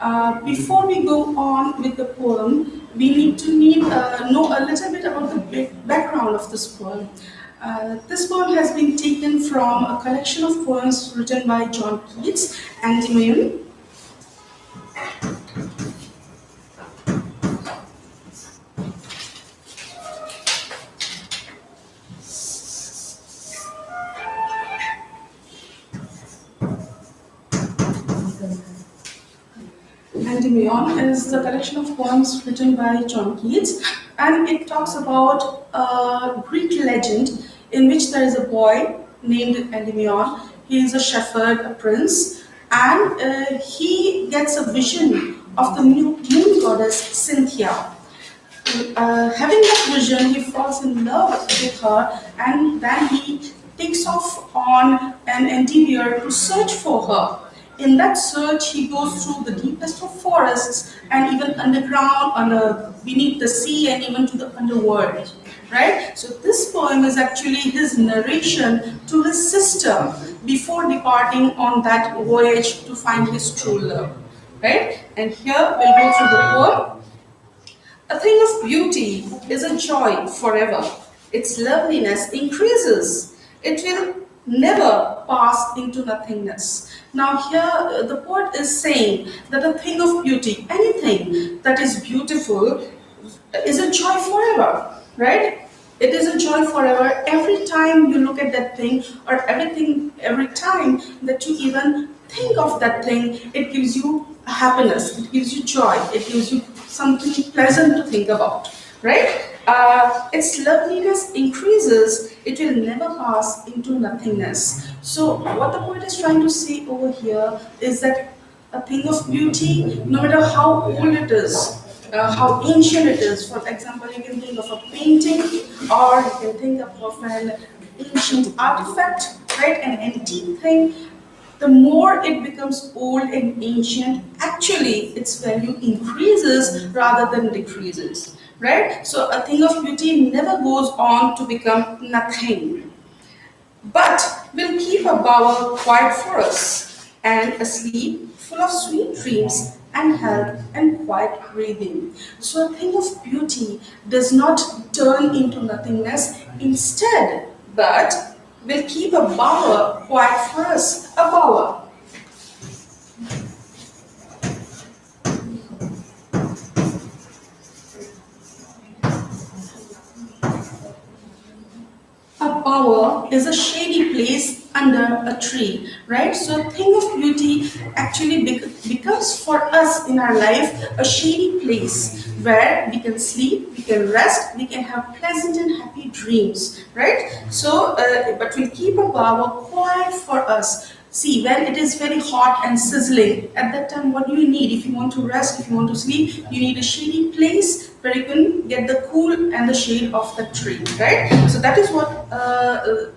Before we go on with the poem, we need to know a little bit about the background of this poem. This poem has been taken from a collection of poems written by John Keats and Endymion. Endymion is the collection of poems written by John Keats, and it talks about a Greek legend in which there is a boy named Endymion. He is a shepherd, a prince, and he gets a vision of the moon goddess Cynthia. Having that vision, he falls in love with her, and then he takes off on an endeavor to search for her. In that search, he goes through the deepest of forests and even underground, beneath the sea, and even to the underworld. Right? So this poem is actually his narration to his sister before departing on that voyage to find his true love. Right? And here we'll go through the poem. A thing of beauty is a joy forever. Its loveliness increases. It will never pass into nothingness. Now here the poet is saying that a thing of beauty, anything that is beautiful, is a joy forever, right? It is a joy forever. Every time you look at that thing, or every time that you even think of that thing, it gives you happiness, it gives you joy, it gives you something pleasant to think about, right? Its loveliness increases, it will never pass into nothingness. So what the poet is trying to say over here is that a thing of beauty, no matter how old it is, how ancient it is. For example, you can think of a painting, or you can think of an ancient artifact, right? An antique thing. The more it becomes old and ancient, actually its value increases rather than decreases, right? So a thing of beauty never goes on to become nothing, but will keep a bower quiet for us, and a sleep full of sweet dreams and health and quiet breathing. So a thing of beauty does not turn into nothingness, instead, but will keep a bower quiet for us, a bower. A bower is a shady place under a tree, right? So a thing of beauty actually becomes for us in our life a shady place where we can sleep, we can rest, we can have pleasant and happy dreams, right? So, but we'll keep a bower quiet for us. See, when it is very hot and sizzling, at that time, what do you need? If you want to rest, if you want to sleep, you need a shady place where you can get the cool and the shade of the tree, right? So that is what a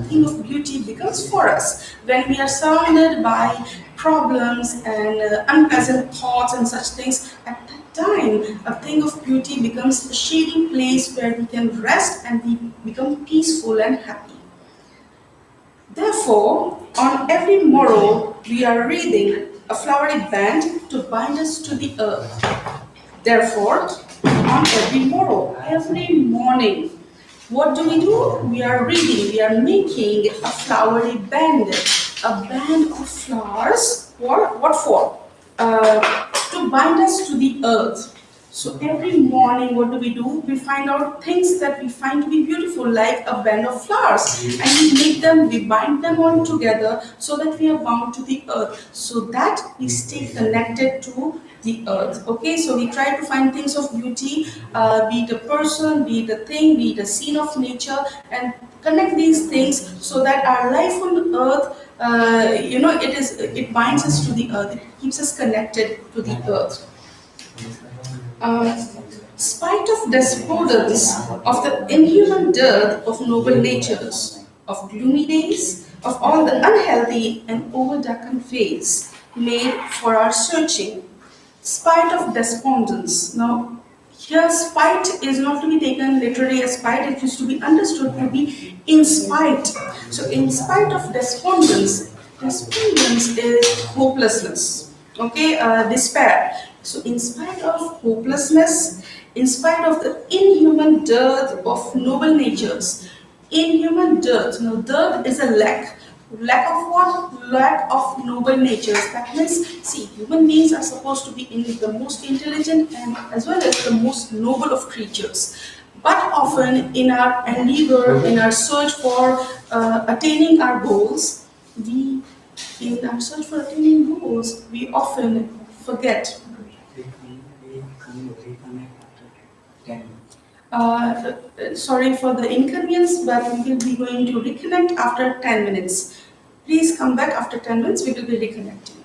thing of beauty becomes for us when we are surrounded by problems and unpleasant thoughts and such things. At that time, a thing of beauty becomes a shady place where we can rest and we become peaceful and happy. Therefore, on every morrow, we are reading a flowery band to bind us to the earth. Therefore, on every morrow, every morning, what do? We are reading, we are making a flowery band, a band of flowers. What for? To bind us to the earth. So every morning, what do? We find out things that we find to be beautiful, like a band of flowers, and we bind them all together so that we are bound to the earth, so that we stay connected to the earth. Okay, so we try to find things of beauty, be it a person, be it a thing, be it a scene of nature, and connect these things so that our life on the earth, it binds us to the earth, it keeps us connected to the earth. Spite of despondence, of the inhuman dearth of noble natures, of gloomy days, of all the unhealthy and over-darkened ways made for our searching, spite of despondence. Now, here spite is not to be taken literally as spite, it is to be understood to be in spite. So in spite of despondence is hopelessness. okay, despair. So, in spite of hopelessness, in spite of the inhuman dearth of noble natures, inhuman dearth, no, dearth is a lack. Lack of what? Lack of noble natures. That means, see, human beings are supposed to be in the most intelligent and as well as the most noble of creatures. But often, in our endeavor, in our search for attaining our goals, we in our search for attaining goals, we often forget. Sorry for the inconvenience, but we will be going to reconnect after 10 minutes. Please come back after 10 minutes, we will be reconnecting.